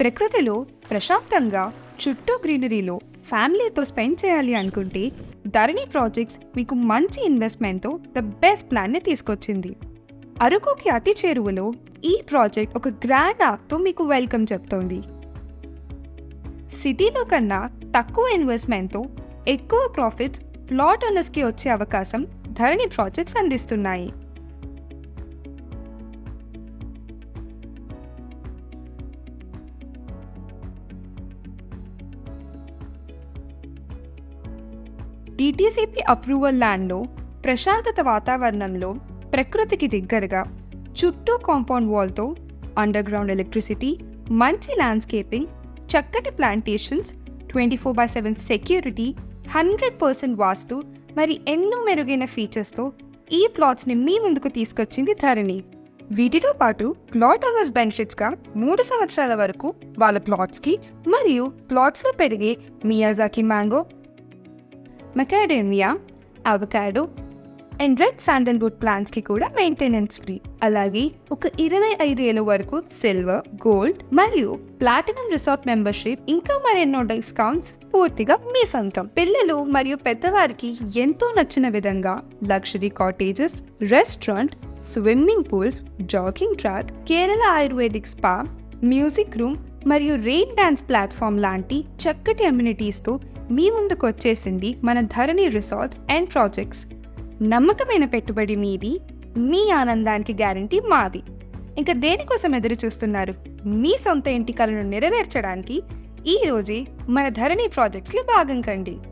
ప్రకృతిలో ప్రశాంతంగా చుట్టూ గ్రీనరీలో ఫ్యామిలీతో స్పెండ్ చేయాలి అనుకుంటే ధరణి ప్రాజెక్ట్స్ మీకు మంచి ఇన్వెస్ట్మెంట్తో ద బెస్ట్ ప్లాన్ని తీసుకొచ్చింది. అరకుకి అతి చేరువలో ఈ ప్రాజెక్ట్ ఒక గ్రాండ్ ఆర్క్తో మీకు వెల్కమ్ చెప్తోంది. సిటీలో కన్నా తక్కువ ఇన్వెస్ట్మెంట్తో ఎక్కువ ప్రాఫిట్స్ ప్లాట్ ఓనర్స్కి వచ్చే అవకాశం ధరణి ప్రాజెక్ట్స్ అందిస్తున్నాయి. డిటిసిపి అప్రూవల్ ల్యాండ్లో ప్రశాంతత వాతావరణంలో ప్రకృతికి దగ్గరగా చుట్టూ కాంపౌండ్ వాల్తో అండర్ గ్రౌండ్ ఎలక్ట్రిసిటీ, మంచి ల్యాండ్స్కేపింగ్, చక్కటి ప్లాంటేషన్స్, 24/7 సెక్యూరిటీ, 100% వాస్తు మరి ఎన్నో మెరుగైన ఫీచర్స్తో ఈ ప్లాట్స్ని మీ ముందుకు తీసుకొచ్చింది ధరణి. వీటితో పాటు ప్లాట్ ఓనర్స్ బెనిఫిట్స్గా 3 సంవత్సరాల వరకు వాళ్ళ ప్లాట్స్కి మరియు ప్లాట్స్లో పెరిగే Miyazaki mango, macadamia, avocado and red sandalwood ప్లాంట్స్కి కూడా మెయింటెనెన్స్ ఫ్రీ. అలాగే ఒక 25 ఏళ్ళ వరకు సిల్వర్, గోల్డ్ మరియు ప్లాటినం రిసార్ట్ మెంబర్షిప్ ఇంకా మరెన్నో డిస్కౌంట్స్ పూర్తిగా మీ సొంతం. పిల్లలు మరియు పెద్దవారికి ఎంతో నచ్చిన విధంగా luxury cottages, restaurant, swimming pool, jogging track, Kerala ayurvedic spa, music room మరియు రెయిన్ డాన్స్ ప్లాట్ఫామ్ లాంటి చక్కటి అమ్యూనిటీస్తో మీ ముందుకు వచ్చేసింది మన ధరణి రిసార్ట్స్ అండ్ ప్రాజెక్ట్స్. నమ్మకమైన పెట్టుబడి మీది, మీ ఆనందానికి గ్యారంటీ మాది. ఇంకా దేనికోసం ఎదురు చూస్తున్నారు? మీ సొంత ఇంటి కలను నెరవేర్చడానికి ఈ రోజే మన ధరణి ప్రాజెక్ట్స్లో భాగం కండి.